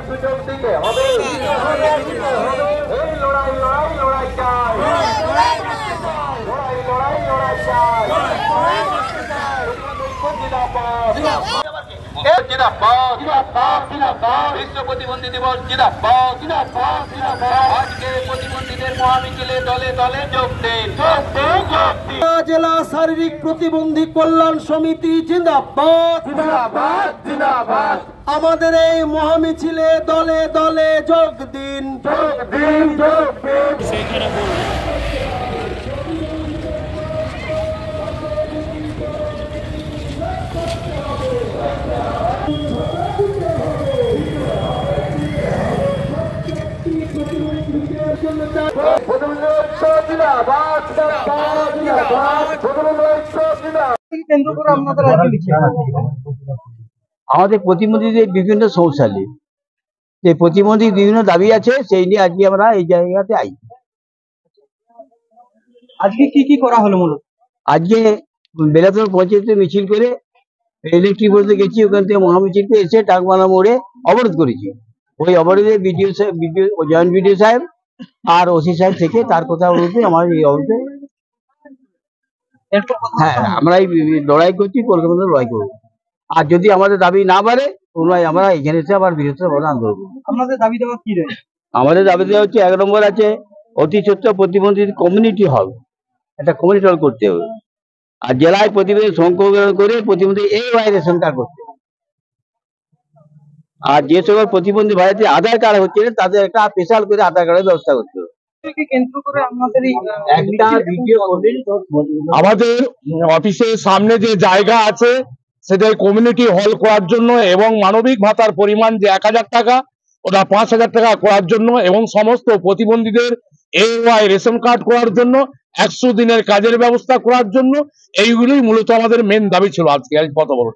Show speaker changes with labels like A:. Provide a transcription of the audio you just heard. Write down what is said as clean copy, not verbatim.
A: সুযোগ দিতে হবে। এই লড়াই লড়াই লড়াই চাই, লড়াই লড়াই লড়াই চাই। বিশ্ব প্রতিবন্ধী দিবস জিন্দাবাদ, আজকে প্রতিবন্ধীদের মহামিছিলে দলে দলে যোগ দিন।
B: জেলা শারীরিক প্রতিবন্ধী কল্যাণ সমিতি জিন্দাবাদ, আমাদের এই মহামিছিলে দলে দলে যোগ দিন।
C: আমাদের প্রতিবন্ধীদের বিভিন্ন সমস্যা নিয়ে, যে প্রতিবন্ধী বিভিন্ন দাবি আছে, সেই নিয়ে আজকে আমরা এই জায়গাতে আই।
B: আজকে কি কি করা হলো? মূলত
C: আজকে বেলাতলা পঞ্চায়েতে মিছিল করে ইলেকট্রিক বলতে গেছি, ওখান থেকে মহামিছিলকে এসে টাকমালা মোড়ে অবরোধ করেছি। ওই অবরোধে বিডিও সাহেব, জয়েন্ট বিডিও সাহেব আর ওসি সাহেব থেকে তার কথা অনুযায়ী আমার এই অবরোধে, হ্যাঁ আমরা এই লড়াই করছি, কলকাতা লড়াই করবো। আর যদি আমাদের দাবি না বাড়ে পুনরায় আমরা এখানে এসে আবার বৃহত্তর আন্দোলন করবো।
B: আপনাদের দাবি দেওয়া কি রয়েছে?
C: আমাদের দাবি দেওয়া হচ্ছে, 1 নম্বর আছে অতি সত্ত্বর প্রতিবন্ধী কমিউনিটি হল, একটা কমিউনিটি হল করতে হবে। আর জেলায় প্রতিবন্ধী সংখ্যা করে প্রতিবন্ধী এই রেশন কার্ড করতে হবে। আর যে সকল প্রতিবন্ধী ভাইতে আধার কার্ড হচ্ছে তাদের একটা স্পেশাল করে আধার কার্ডের ব্যবস্থা করতে হবে।
D: আমাদের অফিসের সামনে যে জায়গা আছে সেটা কমিউনিটি হল করার জন্য এবং মানবিক ভাতার পরিমাণ যে 1000 টাকা ওটা 5000 টাকা করার জন্য এবং সমস্ত প্রতিবন্ধীদের AY রেশন কার্ড করার জন্য 100 দিনের কাজের ব্যবস্থা করার জন্য, এইগুলোই মূলত আমাদের মেন দাবি ছিল আজকে পথ অবরোধ।